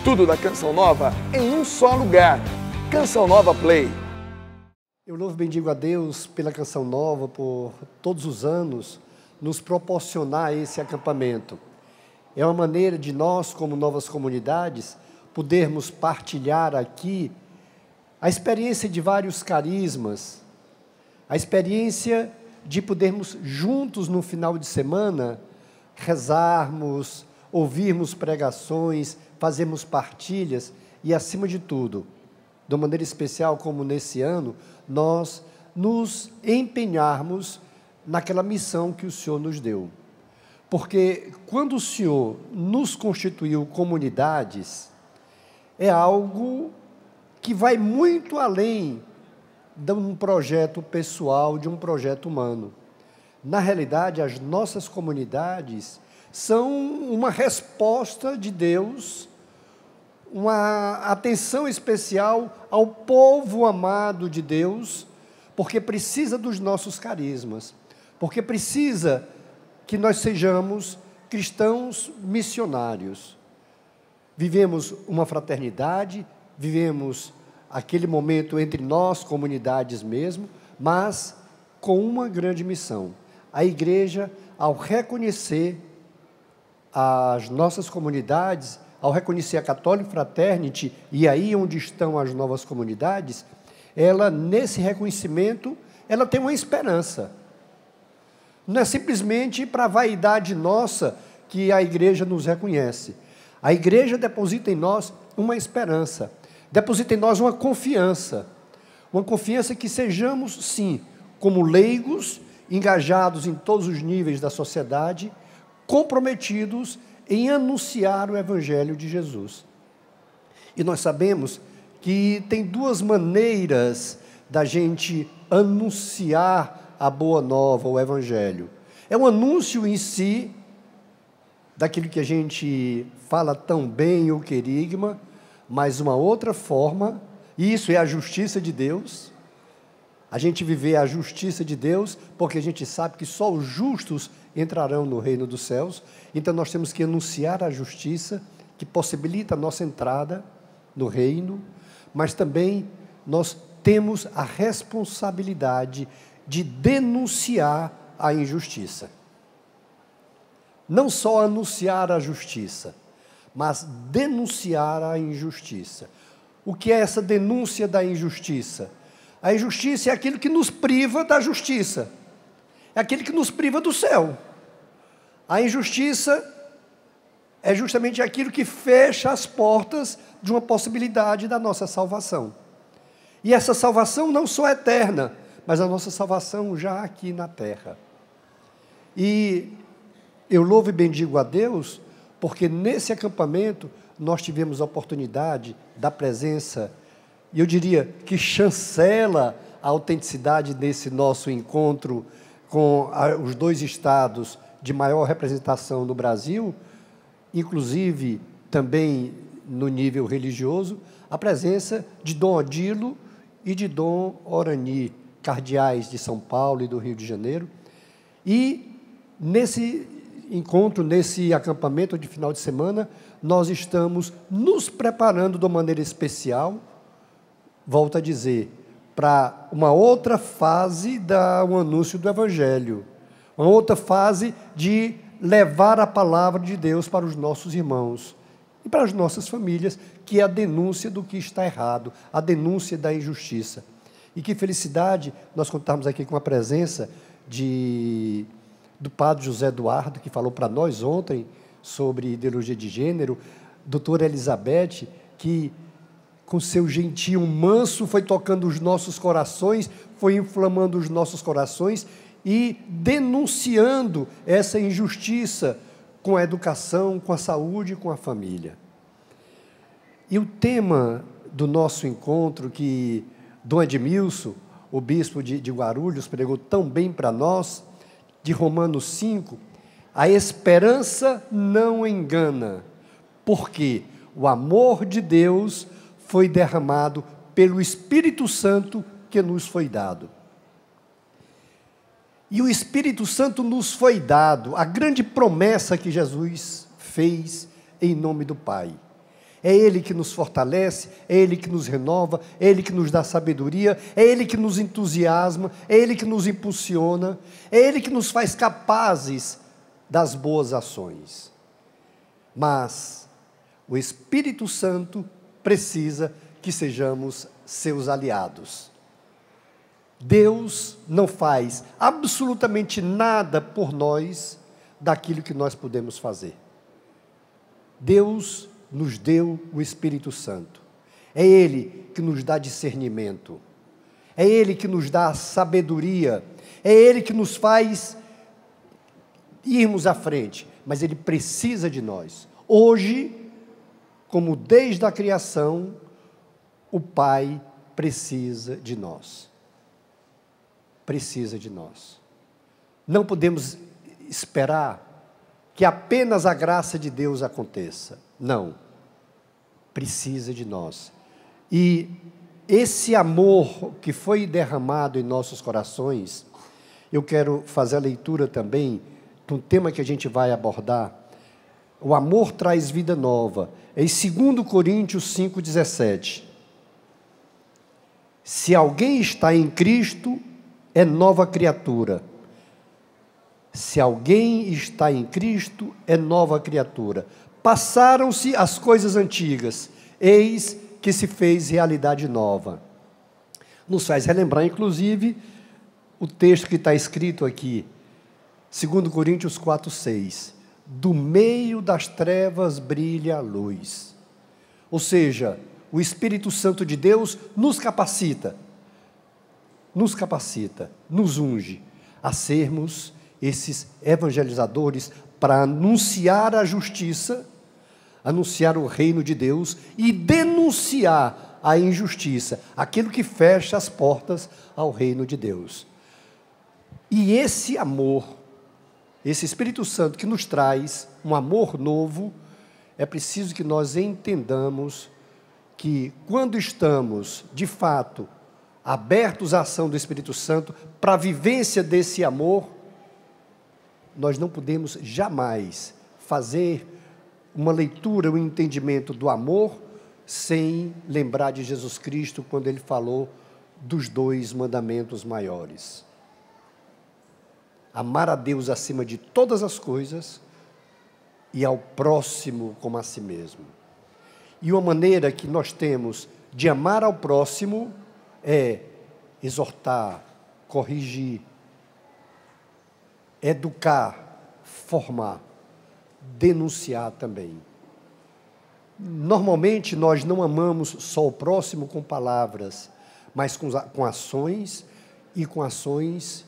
Tudo da Canção Nova em um só lugar. Canção Nova Play. Eu louvo e bendigo a Deus pela Canção Nova, por todos os anos nos proporcionar esse acampamento. É uma maneira de nós, como novas comunidades, podermos partilhar aqui a experiência de vários carismas, a experiência de podermos juntos no final de semana rezarmos, ouvirmos pregações, fazermos partilhas e, acima de tudo, de uma maneira especial como nesse ano, nós nos empenharmos naquela missão que o Senhor nos deu. Porque quando o Senhor nos constituiu comunidades, é algo que vai muito além de um projeto pessoal, de um projeto humano. Na realidade, as nossas comunidades são uma resposta de Deus, uma atenção especial ao povo amado de Deus, porque precisa dos nossos carismas, porque precisa que nós sejamos cristãos missionários. Vivemos uma fraternidade, vivemos aquele momento entre nós, comunidades mesmo, mas com uma grande missão. A igreja, ao reconhecer as nossas comunidades, ao reconhecer a Catholic Fraternity, e aí onde estão as novas comunidades, ela, nesse reconhecimento, ela tem uma esperança. Não é simplesmente para a vaidade nossa que a igreja nos reconhece. A igreja deposita em nós uma esperança, deposita em nós uma confiança que sejamos, sim, como leigos, engajados em todos os níveis da sociedade, comprometidos em anunciar o Evangelho de Jesus. E nós sabemos que tem duas maneiras da gente anunciar a boa nova, o Evangelho. É um anúncio em si, daquilo que a gente fala tão bem, o querigma, mas uma outra forma, e isso é a justiça de Deus, a gente viver a justiça de Deus, porque a gente sabe que só os justos entrarão no reino dos céus, então nós temos que anunciar a justiça, que possibilita a nossa entrada no reino, mas também nós temos a responsabilidade de denunciar a injustiça. Não só anunciar a justiça, mas denunciar a injustiça. O que é essa denúncia da injustiça? A injustiça é aquilo que nos priva da justiça, é aquilo que nos priva do céu. A injustiça é justamente aquilo que fecha as portas de uma possibilidade da nossa salvação. E essa salvação não só eterna, mas a nossa salvação já aqui na terra. E eu louvo e bendigo a Deus, porque nesse acampamento nós tivemos a oportunidade da presença, e eu diria que chancela a autenticidade desse nosso encontro com os dois estados de maior representação no Brasil, inclusive também no nível religioso, a presença de Dom Odilo e de Dom Orani, cardeais de São Paulo e do Rio de Janeiro. E nesse encontro, nesse acampamento de final de semana, nós estamos nos preparando de uma maneira especial, volto a dizer, para uma outra fase do anúncio do Evangelho, uma outra fase de levar a palavra de Deus para os nossos irmãos e para as nossas famílias, que é a denúncia do que está errado, a denúncia da injustiça. E que felicidade nós contarmos aqui com a presença do padre José Eduardo, que falou para nós ontem sobre ideologia de gênero, doutora Elizabeth, que com seu gentio manso foi tocando os nossos corações, foi inflamando os nossos corações e denunciando essa injustiça com a educação, com a saúde e com a família. E o tema do nosso encontro, que Dom Edmilson, o bispo de Guarulhos, pregou tão bem para nós, de Romanos 5, a esperança não engana, porque o amor de Deus foi derramado pelo Espírito Santo que nos foi dado. E o Espírito Santo nos foi dado, a grande promessa que Jesus fez em nome do Pai. É Ele que nos fortalece, é Ele que nos renova, é Ele que nos dá sabedoria, é Ele que nos entusiasma, é Ele que nos impulsiona, é Ele que nos faz capazes das boas ações. Mas o Espírito Santo precisa que sejamos seus aliados. Deus não faz absolutamente nada por nós daquilo que nós podemos fazer. Deus nos deu o Espírito Santo. É Ele que nos dá discernimento. É Ele que nos dá sabedoria. É Ele que nos faz irmos à frente. Mas Ele precisa de nós. Hoje, como desde a criação, o Pai precisa de nós. Precisa de nós. Não podemos esperar que apenas a graça de Deus aconteça. Não. Precisa de nós. E esse amor que foi derramado em nossos corações, eu quero fazer a leitura também de um tema que a gente vai abordar. O amor traz vida nova. É em 2 Coríntios 5,17. Se alguém está em Cristo, é nova criatura. Se alguém está em Cristo, é nova criatura. Passaram-se as coisas antigas, eis que se fez realidade nova. Nos faz relembrar, inclusive, o texto que está escrito aqui, 2 Coríntios 4,6. Do meio das trevas brilha a luz. Ou seja, o Espírito Santo de Deus nos capacita, nos unge a sermos esses evangelizadores para anunciar a justiça, anunciar o reino de Deus e denunciar a injustiça, aquilo que fecha as portas ao reino de Deus. E esse amor, esse Espírito Santo que nos traz um amor novo, é preciso que nós entendamos que quando estamos, de fato, abertos à ação do Espírito Santo, para a vivência desse amor, nós não podemos jamais fazer uma leitura, um entendimento do amor, sem lembrar de Jesus Cristo, quando Ele falou dos 2 mandamentos maiores. Amar a Deus acima de todas as coisas e ao próximo como a si mesmo. E uma maneira que nós temos de amar ao próximo é exortar, corrigir, educar, formar, denunciar também. Normalmente nós não amamos só o próximo com palavras, mas com ações e com ações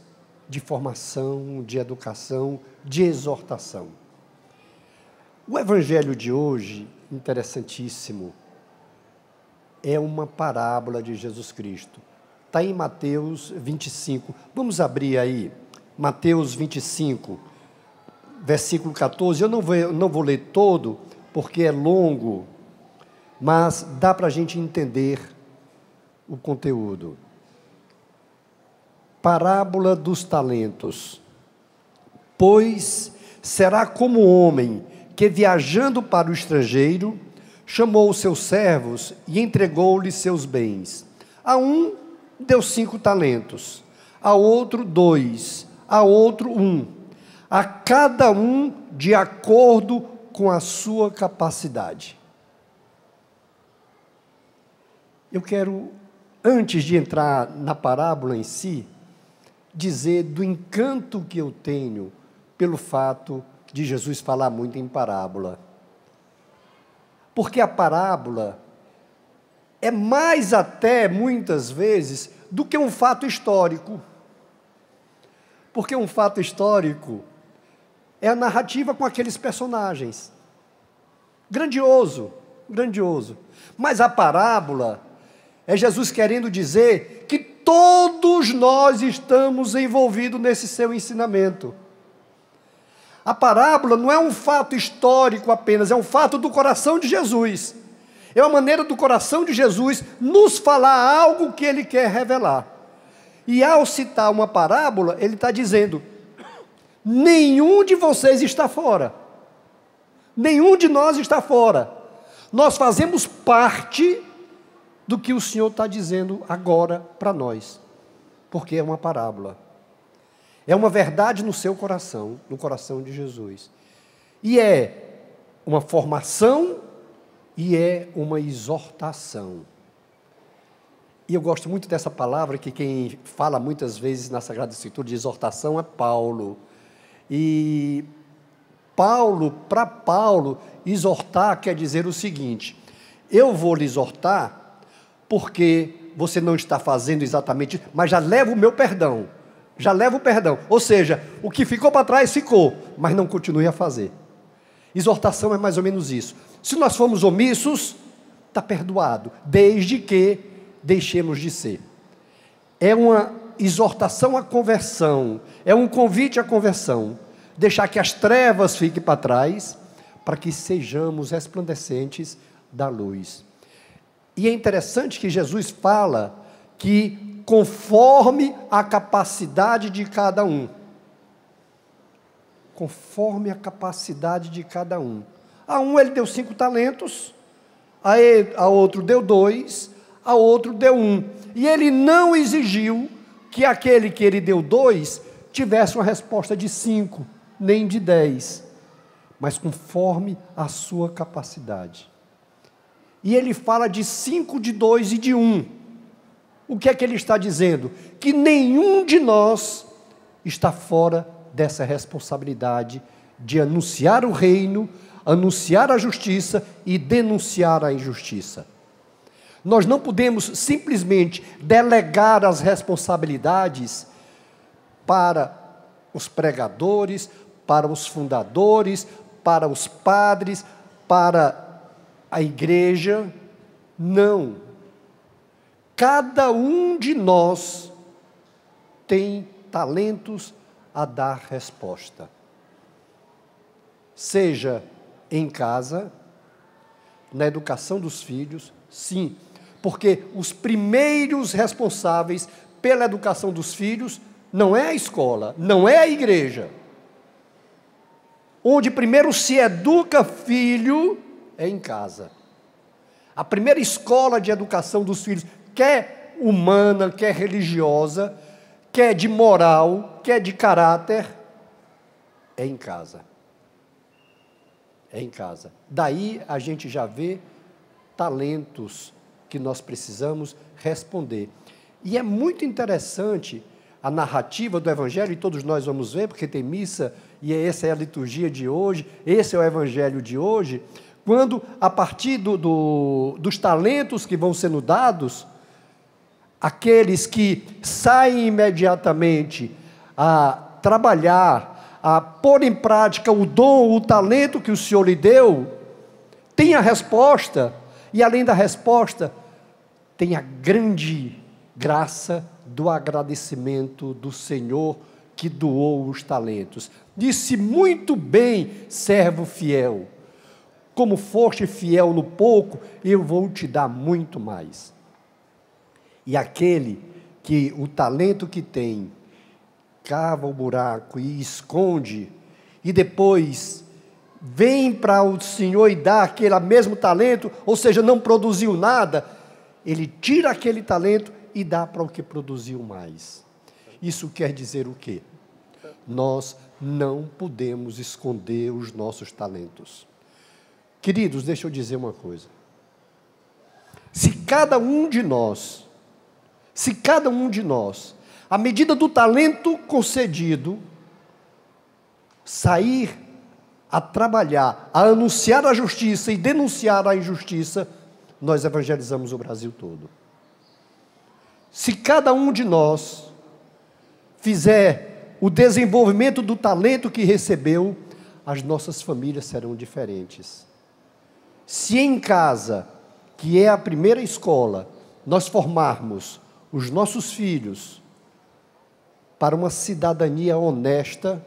de formação, de educação, de exortação. O evangelho de hoje, interessantíssimo, é uma parábola de Jesus Cristo. Está em Mateus 25. Vamos abrir aí, Mateus 25, versículo 14. Eu não vou ler todo, porque é longo, mas dá para a gente entender o conteúdo. Parábola dos talentos. Pois será como um homem que, viajando para o estrangeiro, chamou os seus servos e entregou-lhes seus bens. A um deu 5 talentos, a outro 2, a outro 1, a cada um de acordo com a sua capacidade. Eu quero, antes de entrar na parábola em si, dizer do encanto que eu tenho pelo fato de Jesus falar muito em parábola. Porque a parábola é mais até, muitas vezes, do que um fato histórico. Porque um fato histórico é a narrativa com aqueles personagens. Grandioso, grandioso. Mas a parábola é Jesus querendo dizer que todos nós estamos envolvidos nesse seu ensinamento. A parábola não é um fato histórico apenas, é um fato do coração de Jesus. É uma maneira do coração de Jesus nos falar algo que Ele quer revelar. E ao citar uma parábola, Ele está dizendo: nenhum de vocês está fora. Nenhum de nós está fora. nós fazemos parte do que o Senhor está dizendo agora para nós, porque é uma parábola, é uma verdade no seu coração, no coração de Jesus, e é uma formação e é uma exortação. E eu gosto muito dessa palavra, que quem fala muitas vezes na Sagrada Escritura de exortação é Paulo. E para Paulo, exortar quer dizer o seguinte: eu vou lhe exortar porque você não está fazendo exatamente isso, mas já levo o meu perdão, já levo o perdão. Ou seja, o que ficou para trás ficou, mas não continue a fazer. Exortação é mais ou menos isso. Se nós formos omissos, está perdoado, desde que deixemos de ser. É uma exortação à conversão, é um convite à conversão, deixar que as trevas fiquem para trás, para que sejamos resplandecentes da luz. E é interessante que Jesus fala que conforme a capacidade de cada um, conforme a capacidade de cada um. A um ele deu 5 talentos, a outro deu 2, a outro deu 1. E ele não exigiu que aquele que ele deu 2 tivesse uma resposta de 5, nem de 10, mas conforme a sua capacidade. E ele fala de 5, de 2 e de 1. O que é que ele está dizendo? Que nenhum de nós está fora dessa responsabilidade de anunciar o reino, anunciar a justiça e denunciar a injustiça. Nós não podemos simplesmente delegar as responsabilidades para os pregadores, para os fundadores, para os padres, para a igreja. Não. Cada um de nós tem talentos a dar resposta. Seja em casa, na educação dos filhos, sim, porque os primeiros responsáveis pela educação dos filhos não é a escola, não é a igreja. Onde primeiro se educa filho é em casa. A primeira escola de educação dos filhos, quer humana, quer religiosa, quer de moral, quer de caráter, é em casa. É em casa. Daí a gente já vê talentos que nós precisamos responder. E é muito interessante a narrativa do Evangelho, e todos nós vamos ver, porque tem missa, e essa é a liturgia de hoje, esse é o Evangelho de hoje, quando, a partir dos talentos que vão sendo dados, aqueles que saem imediatamente a trabalhar, a pôr em prática o dom, o talento que o Senhor lhe deu, tem a resposta, e além da resposta, tem a grande graça do agradecimento do Senhor que doou os talentos. Disse: muito bem, servo fiel, como foste fiel no pouco, eu vou te dar muito mais. E aquele que o talento que tem, cava o buraco e esconde, e depois vem para o Senhor e dá aquele mesmo talento, ou seja, não produziu nada, ele tira aquele talento e dá para o que produziu mais. Isso quer dizer o quê? Nós não podemos esconder os nossos talentos. Queridos, deixa eu dizer uma coisa. Se cada um de nós, à medida do talento concedido, sair a trabalhar, a anunciar a justiça e denunciar a injustiça, nós evangelizamos o Brasil todo. Se cada um de nós fizer o desenvolvimento do talento que recebeu, as nossas famílias serão diferentes. Se em casa, que é a primeira escola, nós formarmos os nossos filhos para uma cidadania honesta,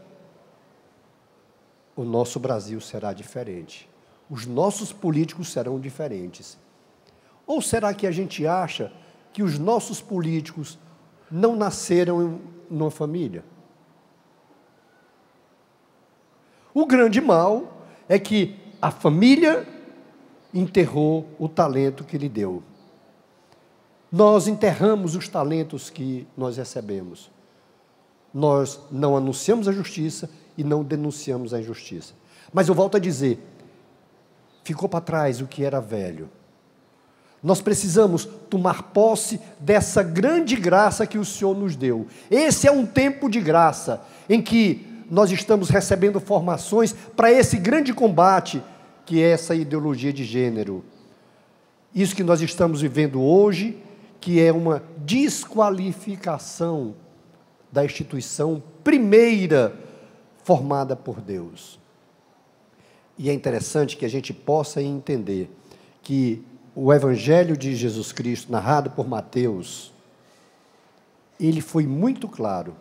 o nosso Brasil será diferente. Os nossos políticos serão diferentes. Ou será que a gente acha que os nossos políticos não nasceram numa família? O grande mal é que a família enterrou o talento que lhe deu. Nós enterramos os talentos que nós recebemos. Nós não anunciamos a justiça e não denunciamos a injustiça. Mas eu volto a dizer, ficou para trás o que era velho. Nós precisamos tomar posse dessa grande graça que o Senhor nos deu. Esse é um tempo de graça, em que nós estamos recebendo formações para esse grande combate, que é essa ideologia de gênero. Isso que nós estamos vivendo hoje, que é uma desqualificação da instituição primeira formada por Deus. E é interessante que a gente possa entender que o Evangelho de Jesus Cristo, narrado por Mateus, ele foi muito claro.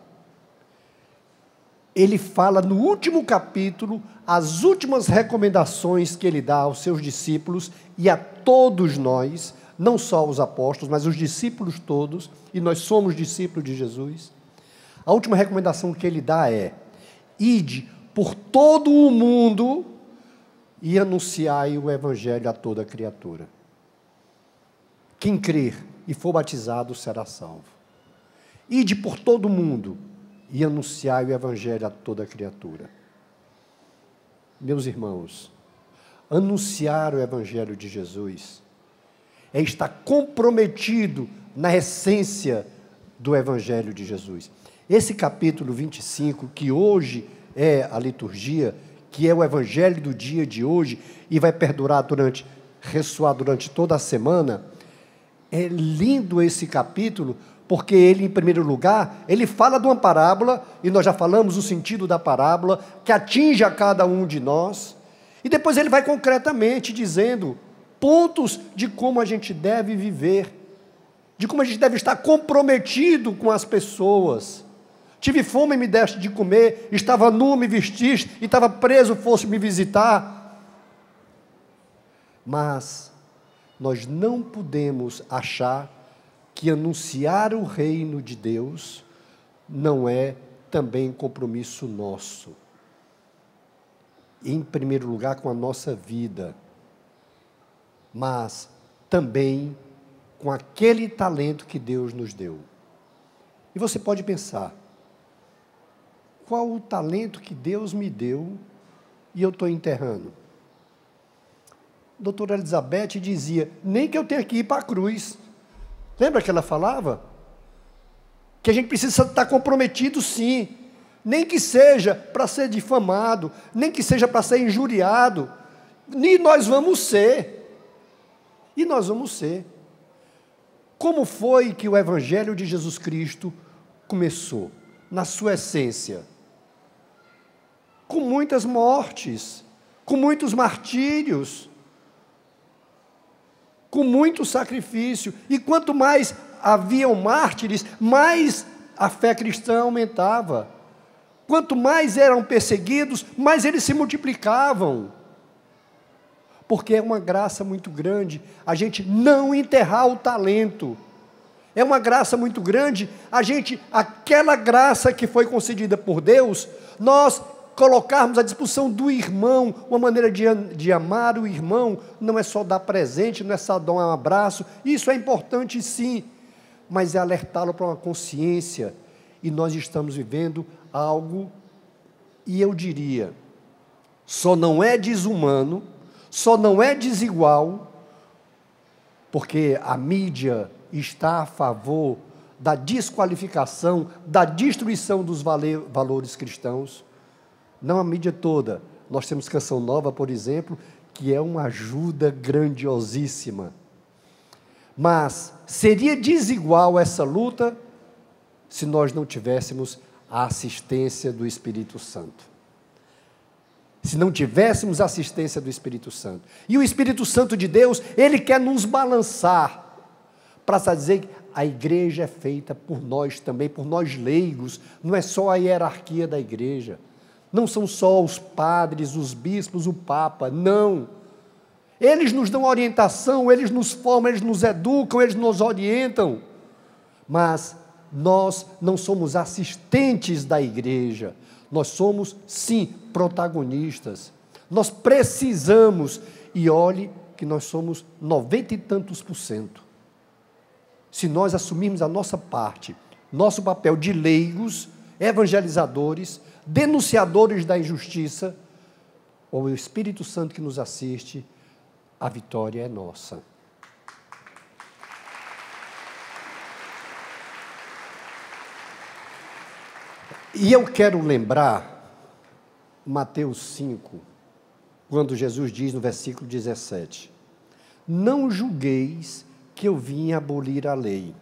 Ele fala no último capítulo as últimas recomendações que ele dá aos seus discípulos e a todos nós, não só os apóstolos, mas os discípulos todos, e nós somos discípulos de Jesus. A última recomendação que ele dá é: ide por todo o mundo e anunciai o Evangelho a toda criatura. Quem crer e for batizado será salvo. Ide por todo o mundo e anunciai o Evangelho a toda criatura. Meus irmãos, anunciar o Evangelho de Jesus é estar comprometido na essência do Evangelho de Jesus. Esse capítulo 25, que hoje é a liturgia, que é o Evangelho do dia de hoje, e vai perdurar ressoar durante toda a semana, é lindo esse capítulo, porque ele, em primeiro lugar, ele fala de uma parábola, e nós já falamos o sentido da parábola, que atinge a cada um de nós, e depois ele vai concretamente dizendo pontos de como a gente deve viver, de como a gente deve estar comprometido com as pessoas. Tive fome e me deste de comer, estava nu, me vestiste, e estava preso, fosse me visitar. Mas nós não podemos achar que anunciar o reino de Deus não é também compromisso nosso. Em primeiro lugar, com a nossa vida, mas também com aquele talento que Deus nos deu. E você pode pensar, qual o talento que Deus me deu e eu estou enterrando? A doutora Elizabeth dizia, nem que eu tenha que ir para a cruz. Lembra que ela falava? Que a gente precisa estar comprometido, sim. Nem que seja para ser difamado, nem que seja para ser injuriado. E nós vamos ser. E nós vamos ser. Como foi que o Evangelho de Jesus Cristo começou? Na sua essência. Com muitas mortes, com muitos martírios, com muito sacrifício. E quanto mais haviam mártires, mais a fé cristã aumentava. Quanto mais eram perseguidos, mais eles se multiplicavam. Porque é uma graça muito grande a gente não enterrar o talento. É uma graça muito grande aquela graça que foi concedida por Deus, nós colocarmos à disposição do irmão, uma maneira de amar o irmão, não é só dar presente, não é só dar um abraço, isso é importante sim, mas é alertá-lo para uma consciência, e nós estamos vivendo algo, e eu diria, só não é desumano, só não é desigual, porque a mídia está a favor da desqualificação, da destruição dos valores cristãos. Não a mídia toda. Nós temos Canção Nova, por exemplo, que é uma ajuda grandiosíssima. Mas seria desigual essa luta se nós não tivéssemos a assistência do Espírito Santo. Se não tivéssemos a assistência do Espírito Santo. E o Espírito Santo de Deus, ele quer nos balançar, para dizer que a igreja é feita por nós também, por nós leigos, não é só a hierarquia da igreja. Não são só os padres, os bispos, o Papa, não. Eles nos dão orientação, eles nos formam, eles nos educam, eles nos orientam. Mas nós não somos assistentes da igreja, nós somos, sim, protagonistas. Nós precisamos, e olhe que nós somos 90 e tantos %. Se nós assumirmos a nossa parte, nosso papel de leigos, evangelizadores, denunciadores da injustiça, o Espírito Santo que nos assiste, a vitória é nossa. E eu quero lembrar Mateus 5, quando Jesus diz no versículo 17: não julgueis que eu vim abolir a lei.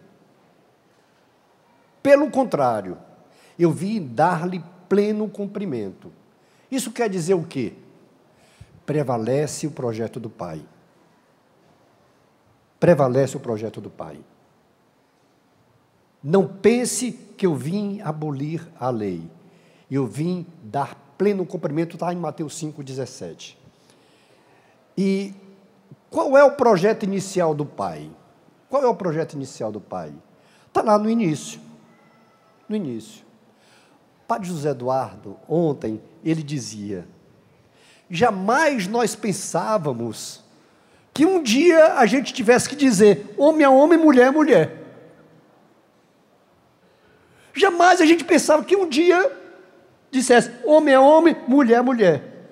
Pelo contrário, eu vim dar-lhe pleno cumprimento. Isso quer dizer o quê? Prevalece o projeto do Pai. Prevalece o projeto do Pai. Não pense que eu vim abolir a lei. Eu vim dar pleno cumprimento, está em Mateus 5,17. E qual é o projeto inicial do Pai? Qual é o projeto inicial do Pai? Está lá no início. No início. Padre José Eduardo, ontem, ele dizia: jamais nós pensávamos que um dia a gente tivesse que dizer homem é homem, mulher é mulher. Jamais a gente pensava que um dia dissesse homem é homem, mulher é mulher.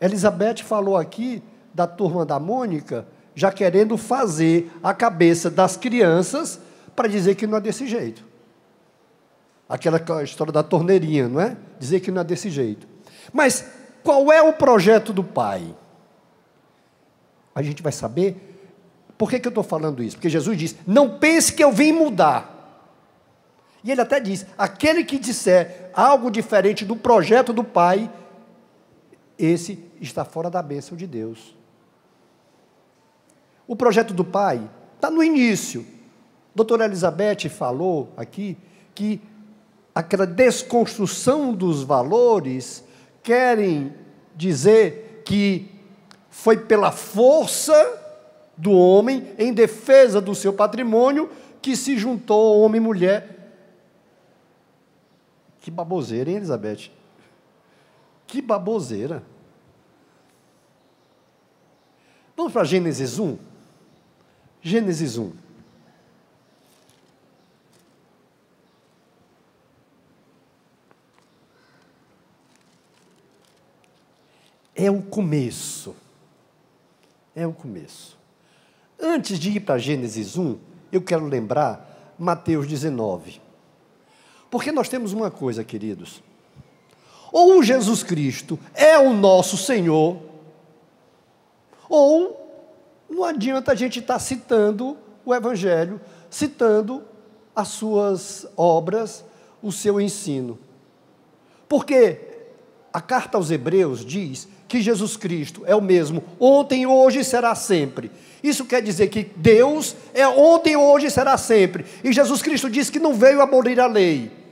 Elizabeth falou aqui da turma da Mônica, já querendo fazer a cabeça das crianças para dizer que não é desse jeito. Aquela história da torneirinha, não é? Dizer que não é desse jeito. Mas qual é o projeto do Pai? A gente vai saber. Por que eu estou falando isso? Porque Jesus diz: não pense que eu vim mudar. E ele até diz: aquele que disser algo diferente do projeto do Pai, esse está fora da bênção de Deus. O projeto do Pai está no início. A doutora Elizabeth falou aqui que aquela desconstrução dos valores querem dizer que foi pela força do homem, em defesa do seu patrimônio, que se juntou homem e mulher. Que baboseira, hein, Elizabeth? Que baboseira. Vamos para Gênesis 1? Gênesis 1. É o começo. É o começo. Antes de ir para Gênesis 1, eu quero lembrar Mateus 19. Porque nós temos uma coisa, queridos. Ou Jesus Cristo é o nosso Senhor, ou não adianta a gente estar citando o Evangelho, citando as suas obras, o seu ensino. Porque a carta aos Hebreus diz que Jesus Cristo é o mesmo ontem, hoje e será sempre. Isso quer dizer que Deus é ontem, hoje e será sempre. E Jesus Cristo disse que não veio abolir a lei.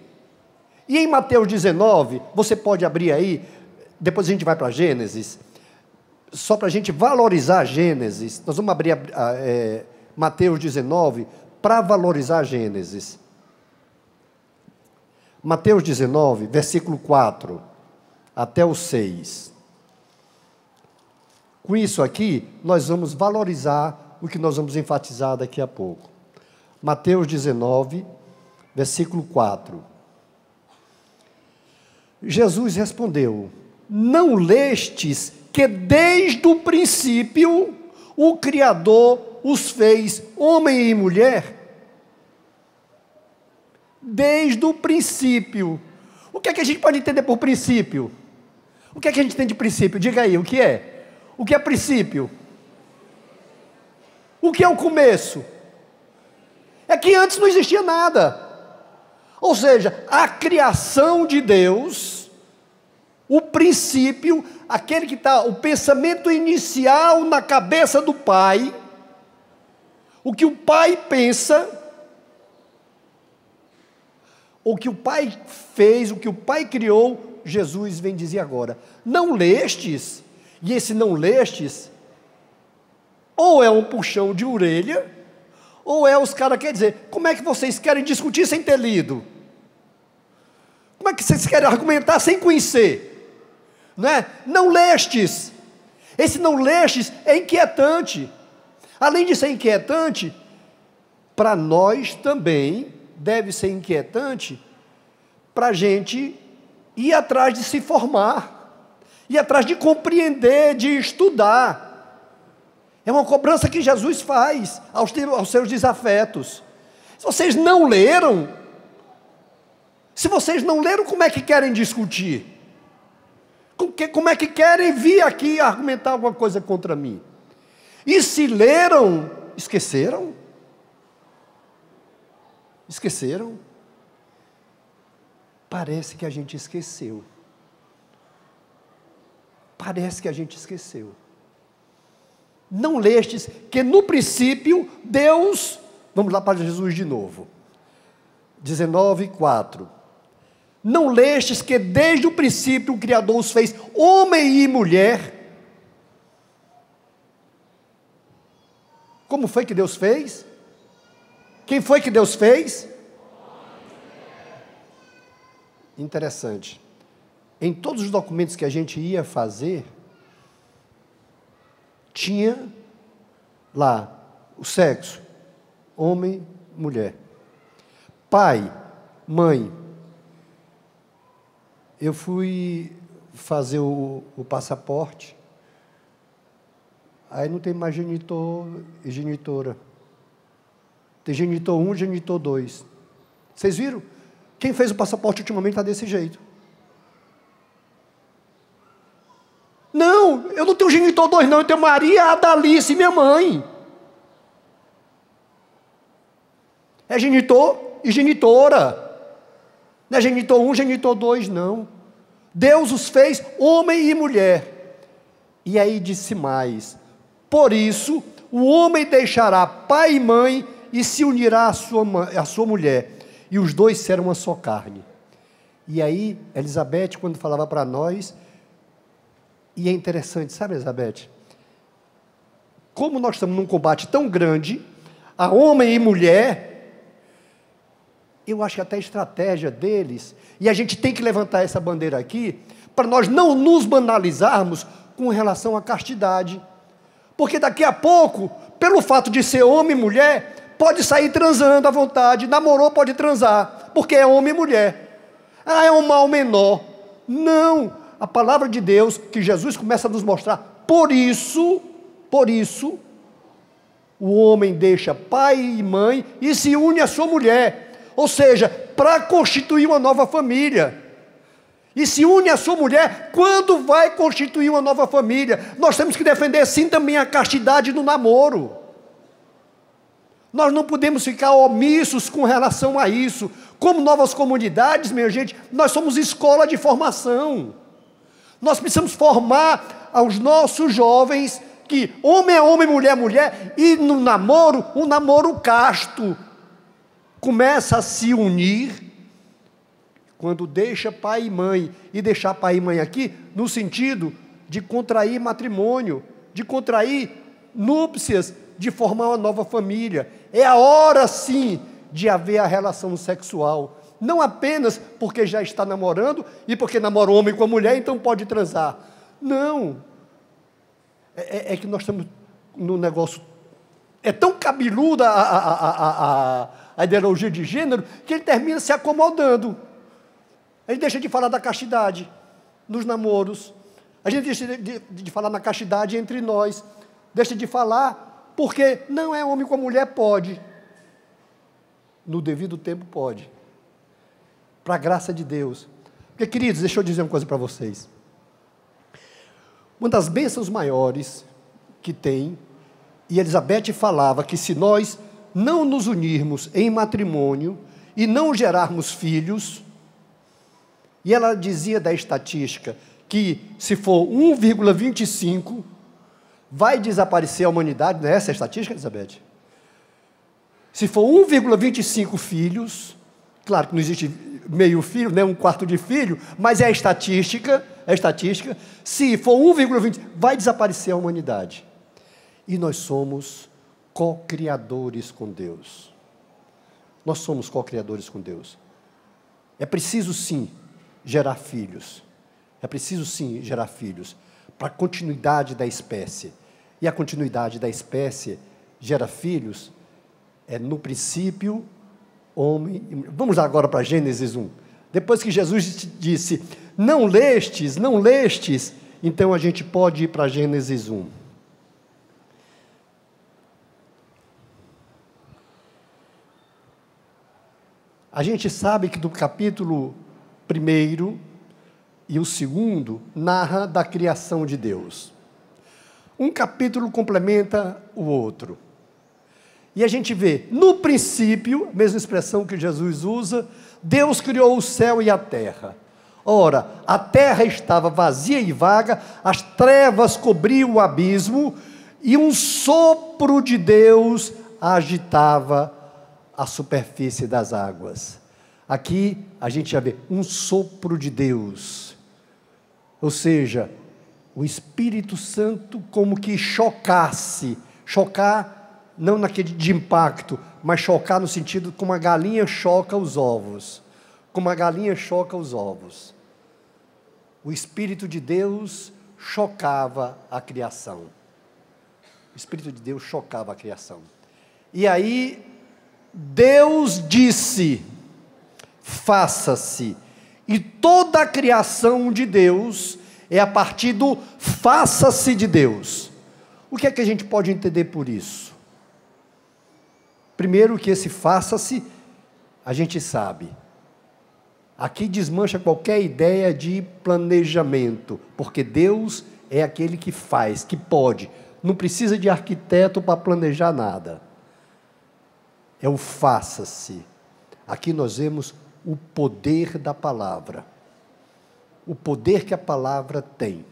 E em Mateus 19, você pode abrir aí, depois a gente vai para Gênesis, só para a gente valorizar Gênesis. Nós vamos abrir Mateus 19 para valorizar Gênesis. Mateus 19, versículo 4 até o 6. Com isso aqui, nós vamos valorizar o que nós vamos enfatizar daqui a pouco. Mateus 19, versículo 4. Jesus respondeu: não lestes que desde o princípio o Criador os fez homem e mulher? Desde o princípio. O que é que a gente pode entender por princípio? O que é que a gente tem de princípio? Diga aí, o que é? O que é princípio? O que é o começo? É que antes não existia nada. Ou seja, a criação de Deus, o princípio, aquele que está, o pensamento inicial na cabeça do Pai, o que o Pai pensa, o que o Pai fez, o que o Pai criou, Jesus vem dizer agora: não lestes? E esse não lestes, ou é um puxão de orelha, ou é os caras querem dizer: como é que vocês querem discutir sem ter lido? Como é que vocês querem argumentar sem conhecer? Não é? Não lestes. Esse não lestes é inquietante. Além de ser inquietante, para nós também deve ser inquietante para a gente ir atrás de se formar, ir atrás de compreender, de estudar. É uma cobrança que Jesus faz aos seus desafetos. Se vocês não leram, como é que querem discutir? Como é que querem vir aqui argumentar alguma coisa contra mim? E se leram, esqueceram? Esqueceram? Parece que a gente esqueceu. Parece que a gente esqueceu. Não lestes que no princípio Deus... Vamos lá para Jesus de novo. 19:4. Não lestes que desde o princípio o Criador os fez homem e mulher? Como foi que Deus fez? Quem foi que Deus fez? Interessante. Em todos os documentos que a gente ia fazer, tinha lá o sexo, homem, mulher. Pai, mãe. Eu fui fazer o passaporte, aí não tem mais genitor e genitora. Tem genitor 1, genitor 2. Vocês viram? Quem fez o passaporte ultimamente está desse jeito. Não, eu não tenho genitor 2 não, eu tenho Maria, Adalice, minha mãe. É genitor e genitora. Não é genitor 1, genitor 2, não. Deus os fez homem e mulher. E aí disse mais: por isso, o homem deixará pai e mãe e se unirá à sua mulher, e os dois serão uma só carne. E aí, Elizabeth, quando falava para nós, e é interessante, sabe, Elizabeth? Como nós estamos num combate tão grande, a homem e mulher, eu acho que até a estratégia deles, e a gente tem que levantar essa bandeira aqui, para nós não nos banalizarmos com relação à castidade. Porque daqui a pouco, pelo fato de ser homem e mulher, pode sair transando à vontade, namorou, pode transar, porque é homem e mulher. Ah, é um mal menor. Não, a palavra de Deus, que Jesus começa a nos mostrar, por isso, o homem deixa pai e mãe e se une à sua mulher. Ou seja, para constituir uma nova família. E se une à sua mulher, quando vai constituir uma nova família? Nós temos que defender sim também a castidade no namoro. Nós não podemos ficar omissos com relação a isso. Como novas comunidades, minha gente, nós somos escola de formação. Nós precisamos formar aos nossos jovens que homem é homem, mulher é mulher, e no namoro, um namoro casto. Começa a se unir quando deixa pai e mãe, e deixar pai e mãe aqui, no sentido de contrair matrimônio, de contrair núpcias, de formar uma nova família. É a hora, sim, de haver a relação sexual. Não apenas porque já está namorando, e porque namora o homem com a mulher, então pode transar. Não. É que nós estamos num negócio... É tão cabeluda a ideologia de gênero, que ele termina se acomodando. Ele deixa de falar da castidade nos namoros. A gente deixa de falar na castidade entre nós. Deixa de falar porque não é homem com a mulher, pode. No devido tempo, pode. Para a graça de Deus. Porque, queridos, deixa eu dizer uma coisa para vocês. Uma das bênçãos maiores que tem, e Elizabeth falava que se nós não nos unirmos em matrimônio e não gerarmos filhos, e ela dizia da estatística que se for 1,25, vai desaparecer a humanidade, não é essa a estatística, Elizabeth? Se for 1,25 filhos, claro que não existe meio filho, nem um quarto de filho, mas é a estatística, se for 1,20, vai desaparecer a humanidade. E nós somos co-criadores com Deus. Nós somos co-criadores com Deus. É preciso sim gerar filhos. É preciso sim gerar filhos. para a continuidade da espécie. E a continuidade da espécie gera filhos. No princípio, homem... Vamos agora para Gênesis 1. Depois que Jesus disse, não lestes, então a gente pode ir para Gênesis 1. A gente sabe que do capítulo 1 e o 2 narra da criação de Deus. Um capítulo complementa o outro. E a gente vê, no princípio, a mesma expressão que Jesus usa, Deus criou o céu e a terra. Ora, a terra estava vazia e vaga, as trevas cobriam o abismo, e um sopro de Deus agitava a superfície das águas. Aqui a gente já vê um sopro de Deus, ou seja, o Espírito Santo como que chocasse, chocar não naquele de impacto, mas chocar no sentido como a galinha choca os ovos, como a galinha choca os ovos. O Espírito de Deus chocava a criação. O Espírito de Deus chocava a criação. E aí, Deus disse, faça-se. E toda a criação de Deus é a partir do faça-se de Deus. O que é que a gente pode entender por isso? Primeiro que esse faça-se, a gente sabe. Aqui desmancha qualquer ideia de planejamento, porque Deus é aquele que faz, que pode. Não precisa de arquiteto para planejar nada. É o faça-se. Aqui nós vemos o poder da palavra. O poder que a palavra tem.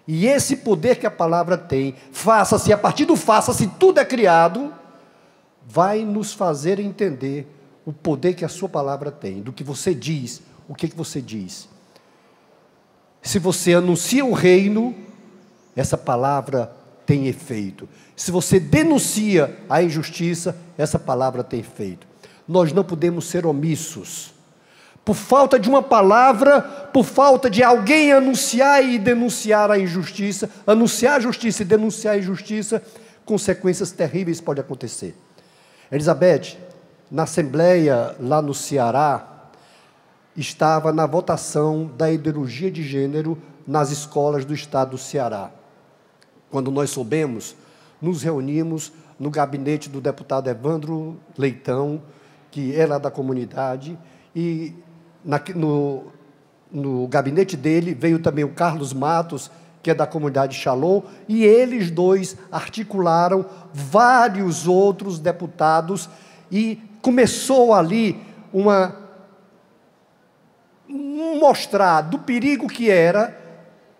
E esse poder que a palavra tem, faça-se, a partir do faça-se, tudo é criado, vai nos fazer entender o poder que a sua palavra tem, do que você diz, o que você diz. Se você anuncia o reino, essa palavra tem efeito. Se você denuncia a injustiça, essa palavra tem efeito. Nós não podemos ser omissos. Por falta de uma palavra, por falta de alguém anunciar e denunciar a injustiça, anunciar a justiça e denunciar a injustiça, consequências terríveis podem acontecer. Elizabeth, na Assembleia lá no Ceará, estava na votação da ideologia de gênero nas escolas do estado do Ceará. Quando nós soubemos, nos reunimos no gabinete do deputado Evandro Leitão, que é lá da comunidade, e no gabinete dele veio também o Carlos Matos, que é da comunidade Shalom, e eles dois articularam vários outros deputados, e começou ali mostrar do perigo que era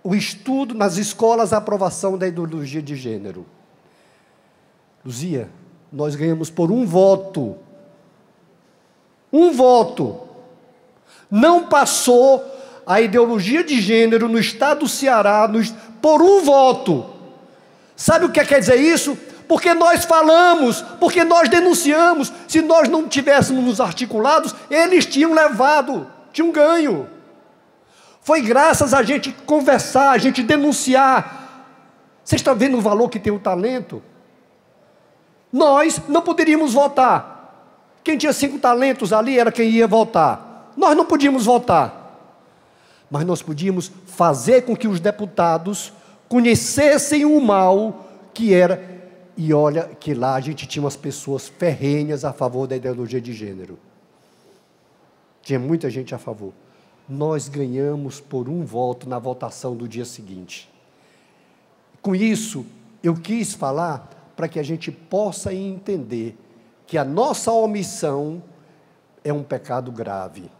o estudo nas escolas, a aprovação da ideologia de gênero. Luzia, nós ganhamos por um voto. Um voto. Não passou a ideologia de gênero no estado do Ceará por um voto. Sabe o que quer dizer isso? Porque nós falamos, porque nós denunciamos. Se nós não tivéssemos nos articulados, eles tinham levado, tinham ganho. Foi graças a gente conversar, a gente denunciar. Vocês estão vendo o valor que tem o talento? Nós não poderíamos votar. Quem tinha 5 talentos ali era quem ia votar. Nós não podíamos votar. Mas nós podíamos fazer com que os deputados conhecessem o mal que era. E olha que lá a gente tinha umas pessoas ferrenhas a favor da ideologia de gênero. Tinha muita gente a favor. Nós ganhamos por um voto na votação do dia seguinte. Com isso, eu quis falar para que a gente possa entender que a nossa omissão é um pecado grave.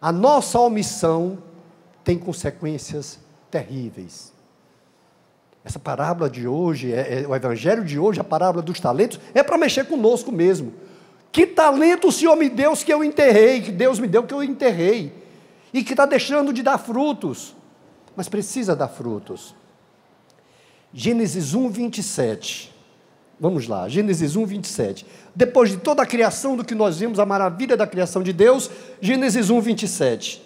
A nossa omissão tem consequências terríveis. Essa parábola de hoje, o evangelho de hoje, a parábola dos talentos, é para mexer conosco mesmo. Que talento o Senhor me deu que eu enterrei, que Deus me deu que eu enterrei, e que está deixando de dar frutos, mas precisa dar frutos. Gênesis 1, 27. Vamos lá, Gênesis 1, 27. Depois de toda a criação do que nós vimos, a maravilha da criação de Deus, Gênesis 1, 27.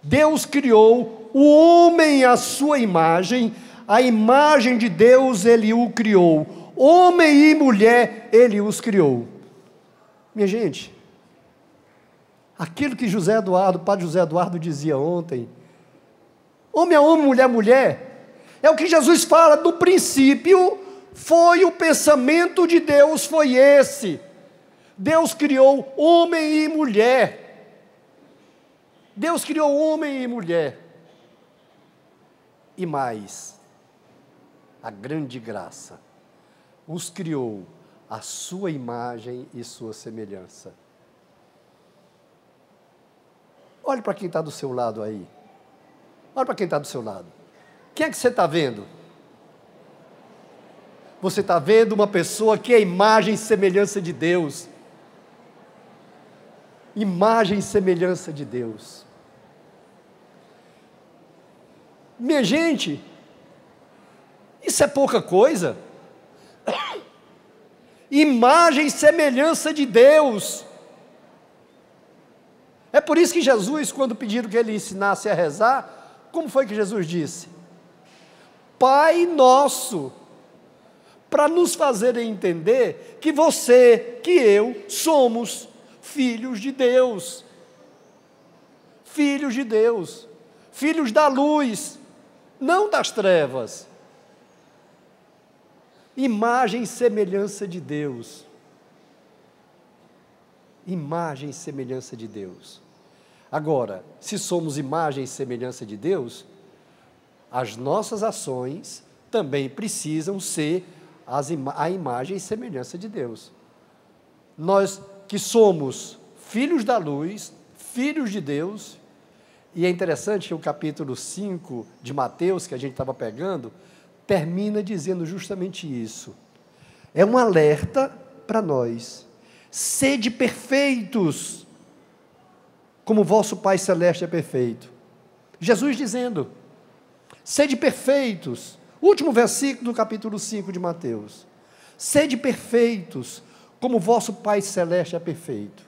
Deus criou o homem à sua imagem, a imagem de Deus Ele o criou, homem e mulher Ele os criou. Minha gente, aquilo que José Eduardo, Padre José Eduardo dizia ontem, homem é homem, mulher é mulher, é o que Jesus fala, do princípio foi o pensamento de Deus, foi esse. Deus criou homem e mulher. Deus criou homem e mulher. E mais, a grande graça, os criou à sua imagem e sua semelhança. Olhe para quem está do seu lado aí. Olha para quem está do seu lado. Quem é que você está vendo? Você está vendo uma pessoa que é imagem e semelhança de Deus. Imagem e semelhança de Deus. Minha gente, isso é pouca coisa. Imagem e semelhança de Deus. É por isso que Jesus, quando pediram que ele ensinasse a rezar, como foi que Jesus disse? Pai nosso, para nos fazer entender que você, que eu, somos filhos de Deus. Filhos de Deus. Filhos da luz, não das trevas. Imagem e semelhança de Deus. Imagem e semelhança de Deus. Agora, se somos imagem e semelhança de Deus, as nossas ações também precisam ser a imagem e semelhança de Deus. Nós que somos filhos da luz, filhos de Deus, e é interessante que o capítulo 5 de Mateus, que a gente estava pegando, termina dizendo justamente isso. É um alerta para nós. Sede perfeitos, como vosso Pai Celeste é perfeito. Jesus dizendo, sede perfeitos. Último versículo do capítulo 5 de Mateus. Sede perfeitos, como vosso Pai Celeste é perfeito.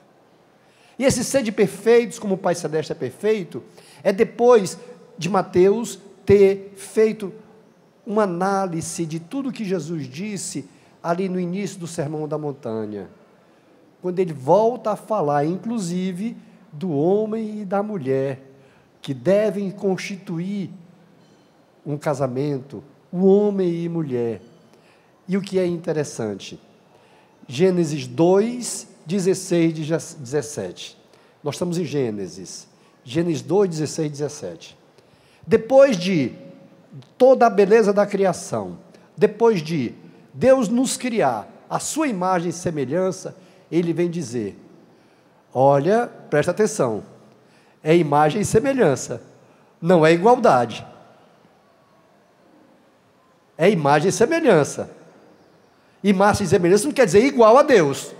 E esse sede perfeitos, como o Pai Celeste é perfeito, é depois de Mateus ter feito uma análise de tudo que Jesus disse ali no início do Sermão da Montanha. Quando ele volta a falar, inclusive, do homem e da mulher, que devem constituir um casamento, o homem e mulher. E o que é interessante? Gênesis 2, 16 e 17. Nós estamos em Gênesis 2, 16 e 17. Depois de toda a beleza da criação, depois de Deus nos criar a sua imagem e semelhança, Ele vem dizer, olha, presta atenção, é imagem e semelhança, não é igualdade. É imagem e semelhança. Imagem e semelhança não quer dizer igual a Deus.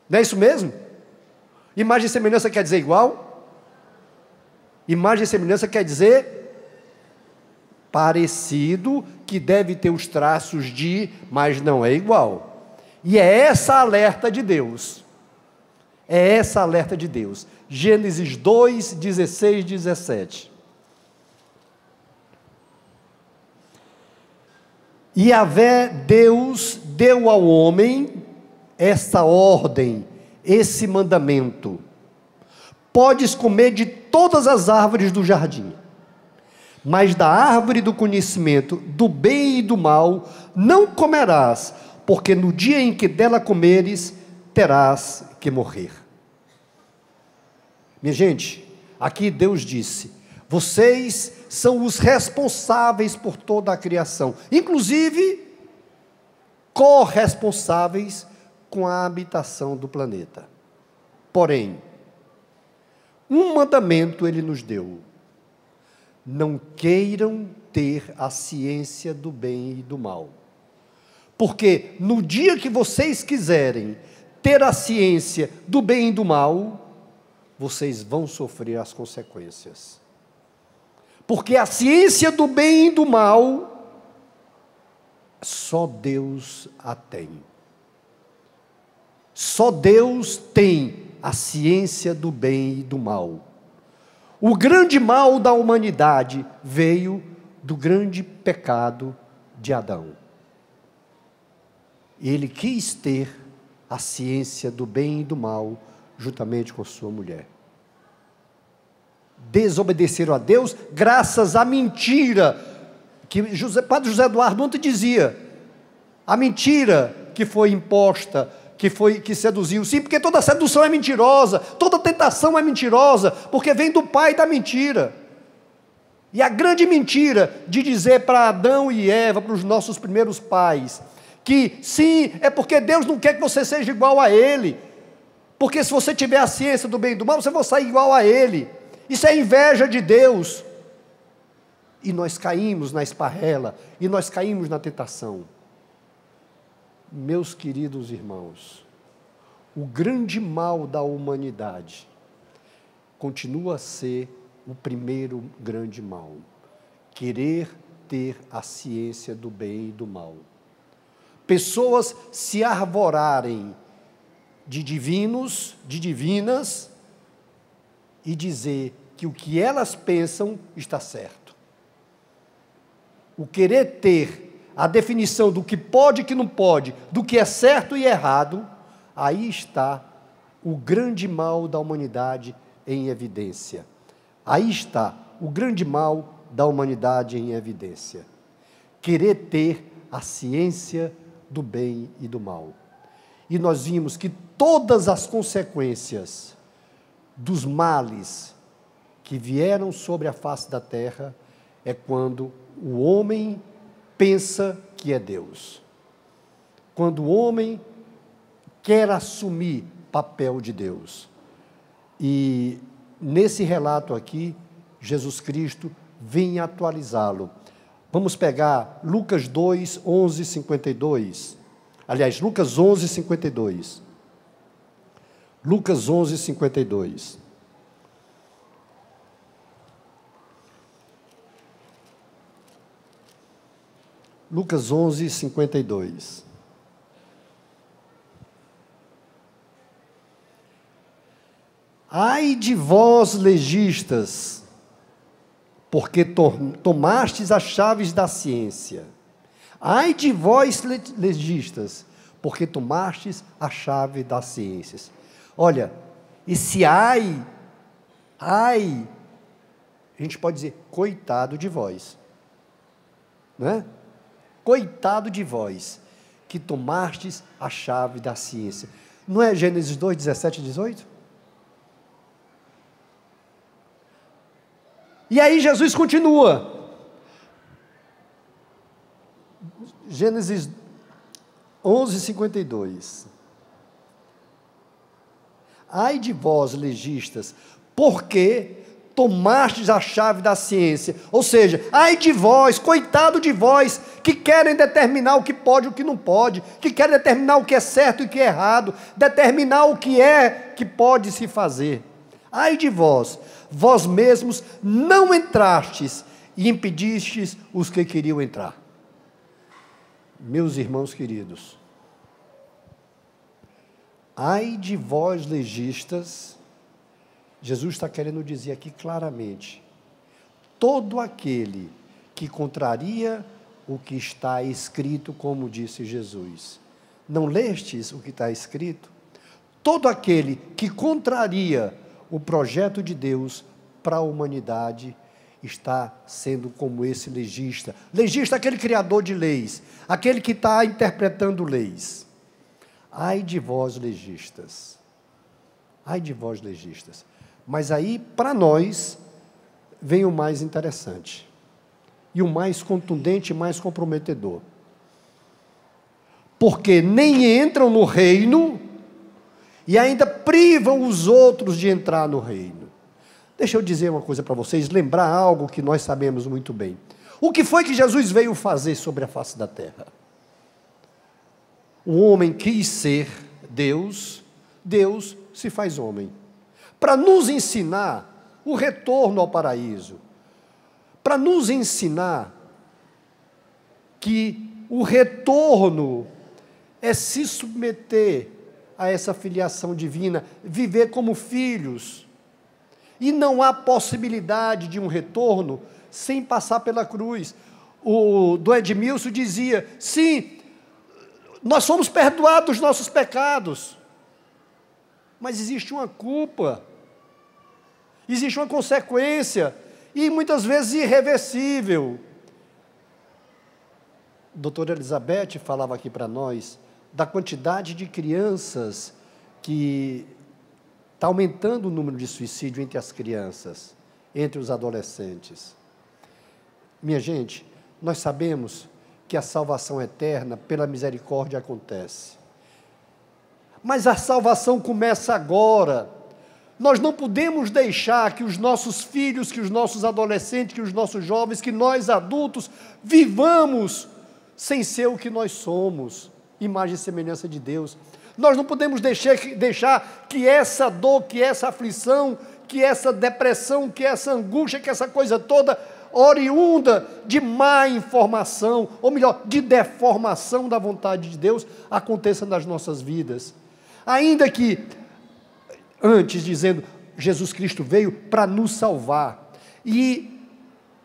Não é isso mesmo? Imagem e semelhança quer dizer igual? Imagem e semelhança quer dizer parecido, que deve ter os traços de, mas não é igual. E é essa alerta de Deus. É essa alerta de Deus. Gênesis 2, 16 e 17. E Yahvé, Deus, deu ao homem esta ordem, esse mandamento: podes comer de todas as árvores do jardim, mas da árvore do conhecimento do bem e do mal não comerás, porque no dia em que dela comeres, terás que morrer. Minha gente, aqui Deus disse, vocês são os responsáveis por toda a criação, inclusive corresponsáveis com a habitação do planeta. Porém, um mandamento Ele nos deu: não queiram ter a ciência do bem e do mal, porque no dia que vocês quiserem ter a ciência do bem e do mal, vocês vão sofrer as consequências. Porque a ciência do bem e do mal, só Deus a tem. Só Deus tem a ciência do bem e do mal. O grande mal da humanidade veio do grande pecado de Adão. Ele quis ter a ciência do bem e do mal juntamente com sua mulher. Desobedeceram a Deus graças à mentira que Padre José Eduardo ontem dizia. A mentira que foi imposta, que seduziu. Sim, porque toda sedução é mentirosa, toda tentação é mentirosa, porque vem do pai da mentira. E a grande mentira de dizer para Adão e Eva, para os nossos primeiros pais, que sim, é porque Deus não quer que você seja igual a Ele, porque se você tiver a ciência do bem e do mal, você vai sair igual a Ele. Isso é inveja de Deus. E nós caímos na esparrela, e nós caímos na tentação. Meus queridos irmãos, o grande mal da humanidade continua a ser o primeiro grande mal: querer ter a ciência do bem e do mal. Pessoas se arvorarem de divinos, de divinas, e dizer que o que elas pensam está certo. O querer ter a definição do que pode e que não pode, do que é certo e errado, aí está o grande mal da humanidade em evidência. Aí está o grande mal da humanidade em evidência. Querer ter a ciência do bem e do mal. E nós vimos que todas as consequências dos males que vieram sobre a face da terra é quando o homem pensa que é Deus. Quando o homem quer assumir papel de Deus. E nesse relato aqui, Jesus Cristo vem atualizá-lo. Vamos pegar Lucas 2, 11, 52. Aliás, Lucas 11, 52. Lucas 11, 52. Lucas 11, 52. Ai de vós, legistas, porque tomastes as chaves da ciência. Ai de vós, legistas, porque tomastes a chave das ciências. Olha, esse ai, a gente pode dizer, coitado de vós, não é? Coitado de vós, que tomastes a chave da ciência. Não é Gênesis 2, 17 e 18? E aí Jesus continua. Gênesis 11, 52. Ai de vós, legistas, porque tomastes a chave da ciência. Ou seja, ai de vós, coitado de vós, que querem determinar o que pode e o que não pode, que querem determinar o que é certo e o que é errado, determinar o que é que pode se fazer. Ai de vós, vós mesmos não entrastes e impedistes os que queriam entrar. Meus irmãos queridos, ai de vós, legistas, Jesus está querendo dizer aqui claramente, todo aquele que contraria o que está escrito, como disse Jesus. Não lestes o que está escrito? Todo aquele que contraria o projeto de Deus para a humanidade está sendo como esse legista. Legista é aquele criador de leis, aquele que está interpretando leis. Ai de vós, legistas. Ai de vós, legistas. Mas aí, para nós, vem o mais interessante. E o mais contundente e mais comprometedor. Porque nem entram no reino e ainda privam os outros de entrar no reino. Deixa eu dizer uma coisa para vocês, lembrar algo que nós sabemos muito bem. O que foi que Jesus veio fazer sobre a face da terra? O homem quis ser Deus, Deus se faz homem. Para nos ensinar o retorno ao paraíso, para nos ensinar que o retorno é se submeter a essa filiação divina, viver como filhos, E não há possibilidade de um retorno sem passar pela cruz. O Dom Edmilson dizia, sim, nós somos perdoados dos nossos pecados, mas existe uma culpa, existe uma consequência, e muitas vezes irreversível. A doutora Elizabeth falava aqui para nós da quantidade de crianças que está aumentando o número de suicídio entre as crianças, entre os adolescentes. Minha gente, nós sabemos que a salvação eterna, pela misericórdia, acontece. Mas a salvação começa agora. Nós não podemos deixar que os nossos filhos, que os nossos adolescentes, que os nossos jovens, que nós adultos, vivamos sem ser o que nós somos, imagem e semelhança de Deus. Nós não podemos deixar que essa dor, que essa aflição, que essa depressão, que essa angústia, que essa coisa toda oriunda de má informação, ou melhor, de deformação da vontade de Deus, aconteça nas nossas vidas. Ainda que, antes dizendo, Jesus Cristo veio para nos salvar, e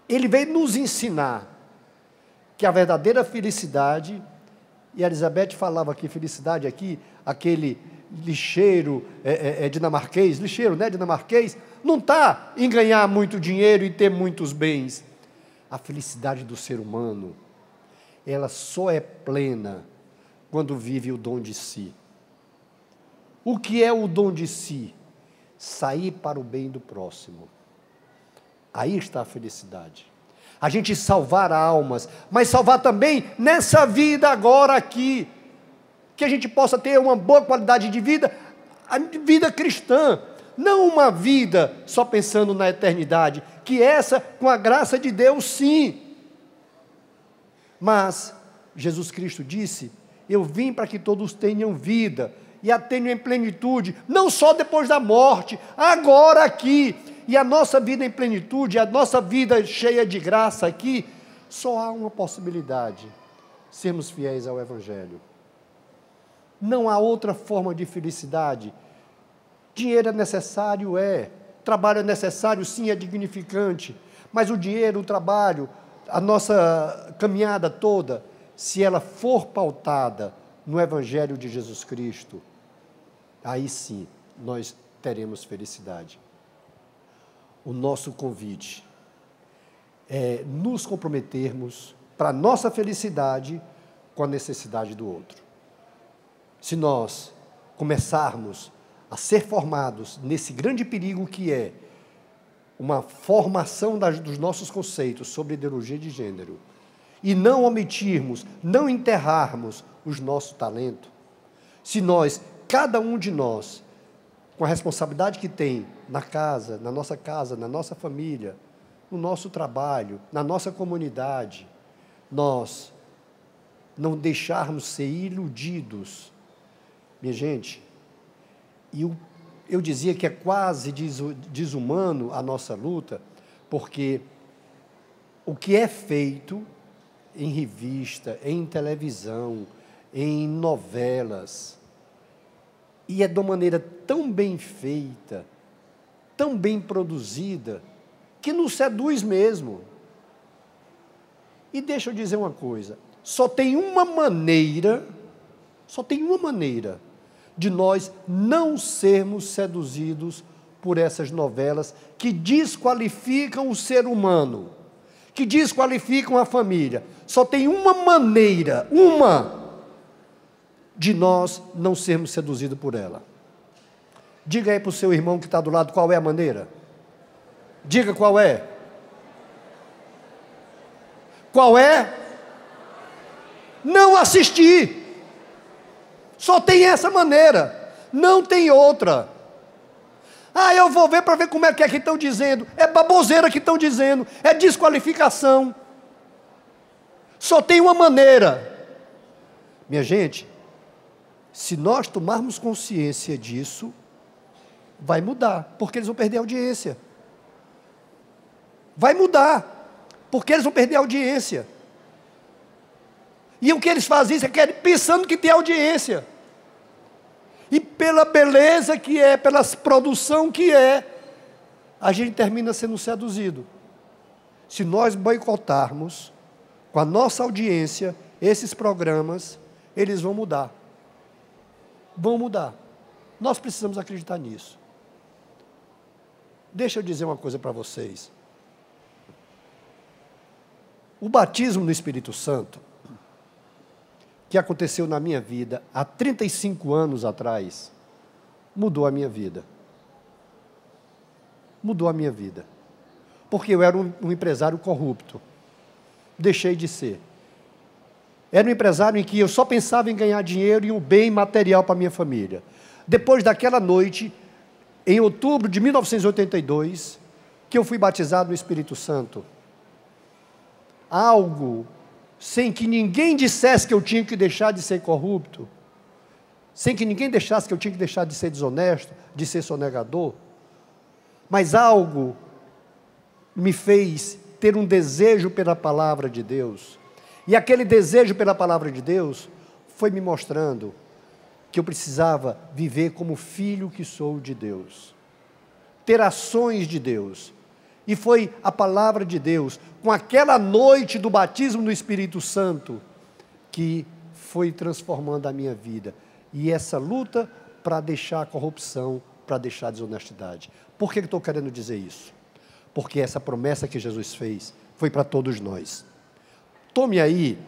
Ele veio nos ensinar que a verdadeira felicidade, e a Elizabeth falava aqui, felicidade aqui, aquele lixeiro dinamarquês, lixeiro, né, dinamarquês, não está em ganhar muito dinheiro e ter muitos bens. A felicidade do ser humano, ela só é plena quando vive o dom de si. O que é o dom de si? Sair para o bem do próximo. Aí está a felicidade. A gente salvar almas, mas salvar também nessa vida agora aqui, que a gente possa ter uma boa qualidade de vida, a vida cristã, não uma vida só pensando na eternidade, que essa, com a graça de Deus, sim. Mas Jesus Cristo disse, eu vim para que todos tenham vida, e a tenham em plenitude, não só depois da morte, agora aqui. E a nossa vida em plenitude, a nossa vida cheia de graça aqui, só há uma possibilidade, sermos fiéis ao Evangelho. Não há outra forma de felicidade. Dinheiro é necessário, trabalho é necessário, sim, é dignificante, mas o dinheiro, o trabalho, a nossa caminhada toda, se ela for pautada no Evangelho de Jesus Cristo, aí sim, nós teremos felicidade. O nosso convite é nos comprometermos para a nossa felicidade com a necessidade do outro. Se nós começarmos a ser formados nesse grande perigo que é uma formação dos nossos conceitos sobre ideologia de gênero, e não omitirmos, não enterrarmos os nossos talentos, se nós, cada um de nós, com a responsabilidade que tem na nossa família, no nosso trabalho, na nossa comunidade, nós não deixarmos ser iludidos. Minha gente, eu dizia que é quase desumano a nossa luta, porque o que é feito em revista, em televisão, em novelas, e é de uma maneira tão bem feita, tão bem produzida, que nos seduz mesmo. E deixa eu dizer uma coisa, só tem uma maneira de nós não sermos seduzidos por essas novelas que desqualificam o ser humano, que desqualificam a família. Só tem uma maneira, de nós não sermos seduzidos por ela. Diga aí para o seu irmão que está do lado qual é a maneira. Diga qual é. Qual é? Não assistir. Só tem essa maneira, não tem outra. Ah, eu vou ver para ver como é que estão dizendo. É baboseira que estão dizendo, é desqualificação. Só tem uma maneira. Minha gente, se nós tomarmos consciência disso, vai mudar, porque eles vão perder a audiência. Vai mudar, porque eles vão perder a audiência. E o que eles fazem isso é pensando que tem audiência. E pela beleza que é, pela produção que é, a gente termina sendo seduzido. Se nós boicotarmos com a nossa audiência esses programas, eles vão mudar. Vão mudar. Nós precisamos acreditar nisso. Deixa eu dizer uma coisa para vocês. O batismo no Espírito Santo, que aconteceu na minha vida há 35 anos atrás, mudou a minha vida. Mudou a minha vida. Porque eu era um empresário corrupto. Deixei de ser. Era um empresário em que eu só pensava em ganhar dinheiro e um bem material para a minha família. Depois daquela noite, em outubro de 1982, que eu fui batizado no Espírito Santo, algo sem que ninguém dissesse que eu tinha que deixar de ser corrupto, sem que ninguém deixasse que eu tinha que deixar de ser desonesto, de ser sonegador, mas algo me fez ter um desejo pela palavra de Deus, e aquele desejo pela palavra de Deus foi me mostrando que eu precisava viver como filho que sou de Deus, ter ações de Deus, e foi a palavra de Deus, com aquela noite do batismo no Espírito Santo, que foi transformando a minha vida, e essa luta para deixar a corrupção, para deixar a desonestidade. Por que eu estou querendo dizer isso? Porque essa promessa que Jesus fez foi para todos nós. Tome aí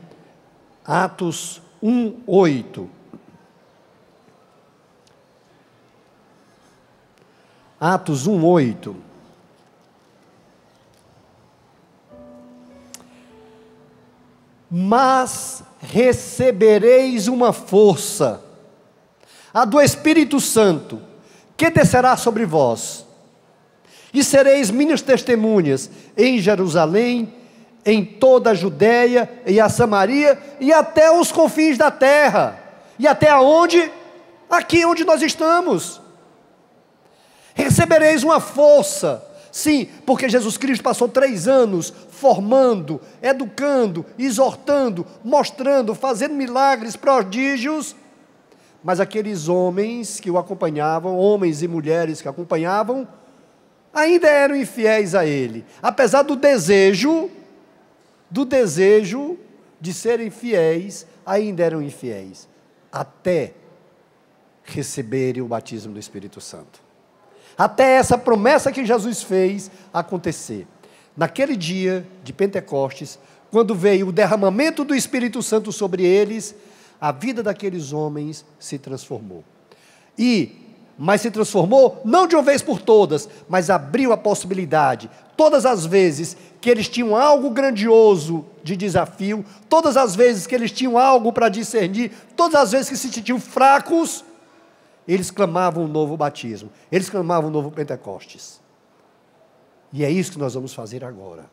Atos 1:8. Atos 1:8. Mas recebereis uma força, a do Espírito Santo, que descerá sobre vós, e sereis minhas testemunhas em Jerusalém, em toda a Judéia e a Samaria, e até os confins da terra. E até aonde? Aqui onde nós estamos. Recebereis uma força. Sim, porque Jesus Cristo passou 3 anos formando, educando, exortando, mostrando, fazendo milagres, prodígios. Mas aqueles homens que o acompanhavam, homens e mulheres que acompanhavam, ainda eram infiéis a ele. Apesar do desejo de serem fiéis, ainda eram infiéis. Até receberem o batismo do Espírito Santo. Até essa promessa que Jesus fez acontecer. Naquele dia de Pentecostes, quando veio o derramamento do Espírito Santo sobre eles, a vida daqueles homens se transformou. Mas se transformou não de uma vez por todas, mas abriu a possibilidade. Todas as vezes que eles tinham algo grandioso de desafio, todas as vezes que eles tinham algo para discernir, todas as vezes que se sentiam fracos, eles clamavam um novo batismo, eles clamavam um novo Pentecostes. E é isso que nós vamos fazer agora.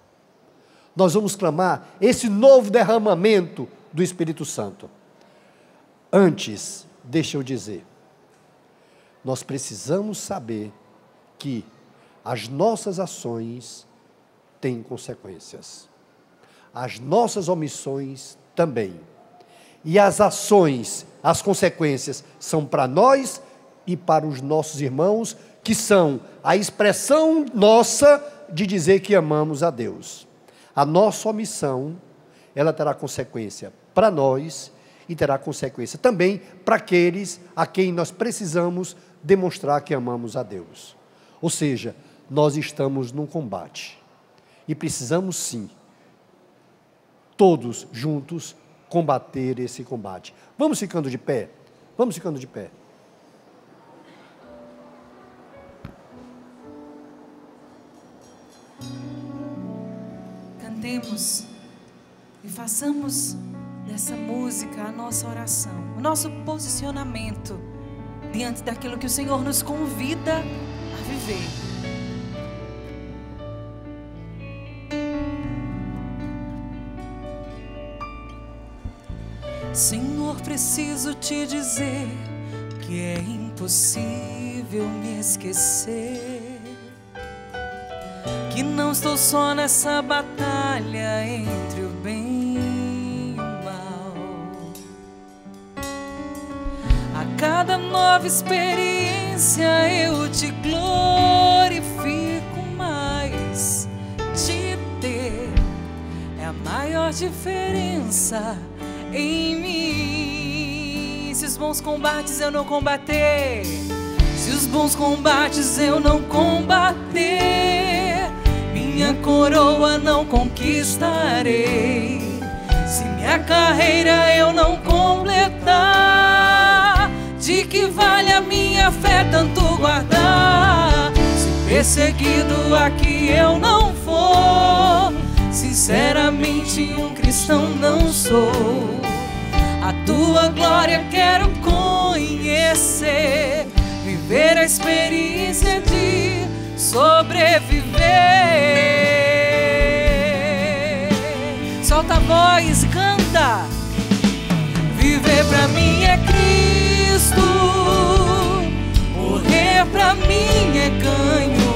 Nós vamos clamar esse novo derramamento do Espírito Santo. Antes, deixa eu dizer, nós precisamos saber que as nossas ações têm consequências. As nossas omissões também. E as ações, as consequências são para nós e para os nossos irmãos, que são a expressão nossa de dizer que amamos a Deus. A nossa omissão, ela terá consequência para nós e terá consequência também para aqueles a quem nós precisamos demonstrar que amamos a Deus. Ou seja, nós estamos num combate e precisamos sim, todos juntos, combater esse combate. Vamos ficando de pé? Vamos ficando de pé. Cantemos e façamos dessa música a nossa oração, o nosso posicionamento diante daquilo que o Senhor nos convida a viver. Senhor, preciso te dizer que é impossível me esquecer, que não estou só nessa batalha entre o bem e o mal. A cada nova experiência eu te glorifico maior diferença em mim. Se os bons combates eu não combater, se os bons combates eu não combater, minha coroa não conquistarei. Se minha carreira eu não completar, de que vale a minha fé tanto guardar? Se perseguido aqui eu não for, sinceramente um cristão não sou. A tua glória quero conhecer, viver a experiência de sobreviver. Solta a voz e canta. Viver pra mim é Cristo, morrer pra mim é ganho.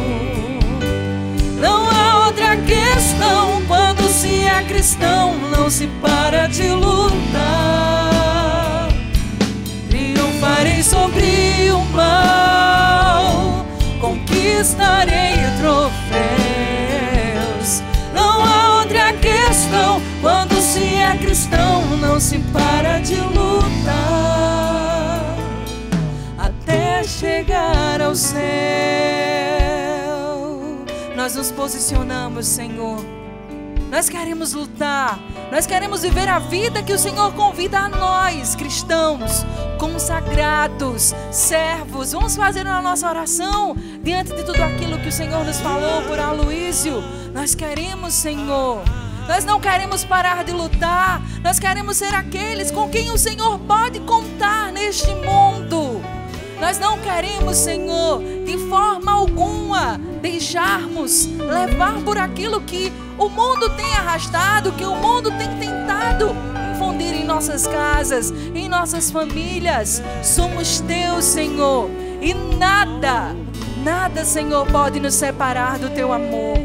Não há outra questão, quando se é cristão não se para de lutar. Triunfarei sobre o mal, conquistarei troféus. Não há outra questão, quando se é cristão não se para de lutar, até chegar ao céu. Nós nos posicionamos, Senhor. Nós queremos lutar, nós queremos viver a vida que o Senhor convida a nós, cristãos, consagrados, servos. Vamos fazer a nossa oração diante de tudo aquilo que o Senhor nos falou por Aloísio. Nós queremos, Senhor. Nós não queremos parar de lutar. Nós queremos ser aqueles com quem o Senhor pode contar neste mundo. Nós não queremos, Senhor, de forma alguma deixarmos levar por aquilo que o mundo tem arrastado, que o mundo tem tentado infundir em nossas casas, em nossas famílias. Somos teus, Senhor, e nada, Senhor, pode nos separar do teu amor.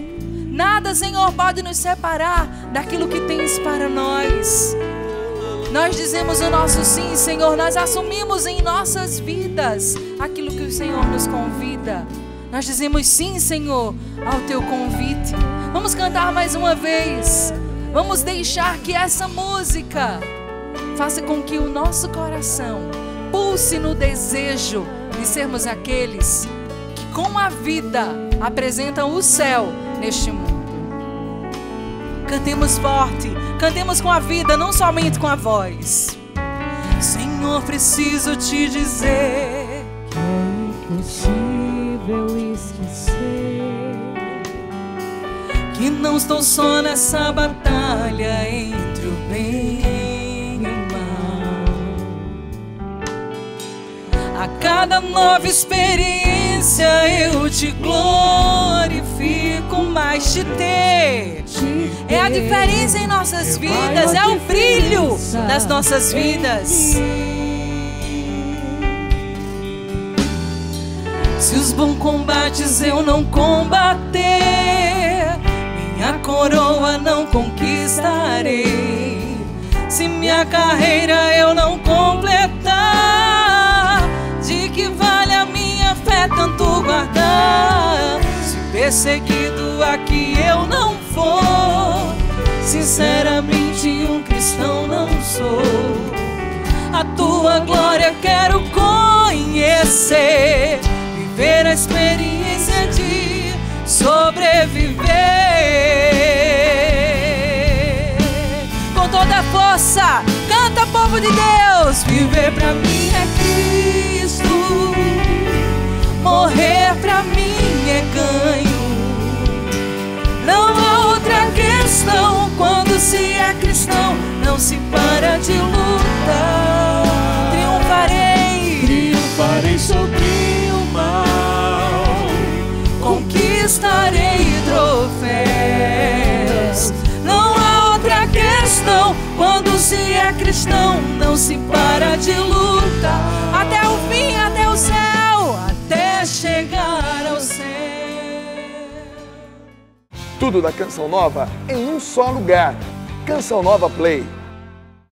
Nada, Senhor, pode nos separar daquilo que tens para nós. Nós dizemos o nosso sim, Senhor. Nós assumimos em nossas vidas aquilo que o Senhor nos convida. Nós dizemos sim, Senhor, ao teu convite. Vamos cantar mais uma vez. Vamos deixar que essa música faça com que o nosso coração pulse no desejo de sermos aqueles que com a vida apresentam o céu neste mundo. Cantemos forte, cantemos com a vida, não somente com a voz. Senhor, preciso te dizer que é impossível esquecer que não estou só nessa batalha entre o bem e o mal. A cada nova experiência eu te glorifico, mais te ter. É a diferença em nossas vidas, é o brilho das nossas vidas. Se os bons combates eu não combater, minha coroa não conquistarei. Se minha carreira eu não completar, de que vale a minha fé tanto guardar? Se perseguido aqui eu não for, sinceramente um cristão não sou. A tua glória quero conhecer, viver a experiência de sobreviver. Com toda a força, canta, povo de Deus. Viver pra mim é Cristo, morrer pra mim é ganho. Não há outra questão, quando se é cristão não se para de lutar. Triunfarei sobre o mal, conquistarei troféus. Não há outra questão, quando se é cristão não se para de lutar. Até o fim, até o céu, até chegar ao céu. Tudo da Canção Nova em um só lugar. Canção Nova Play.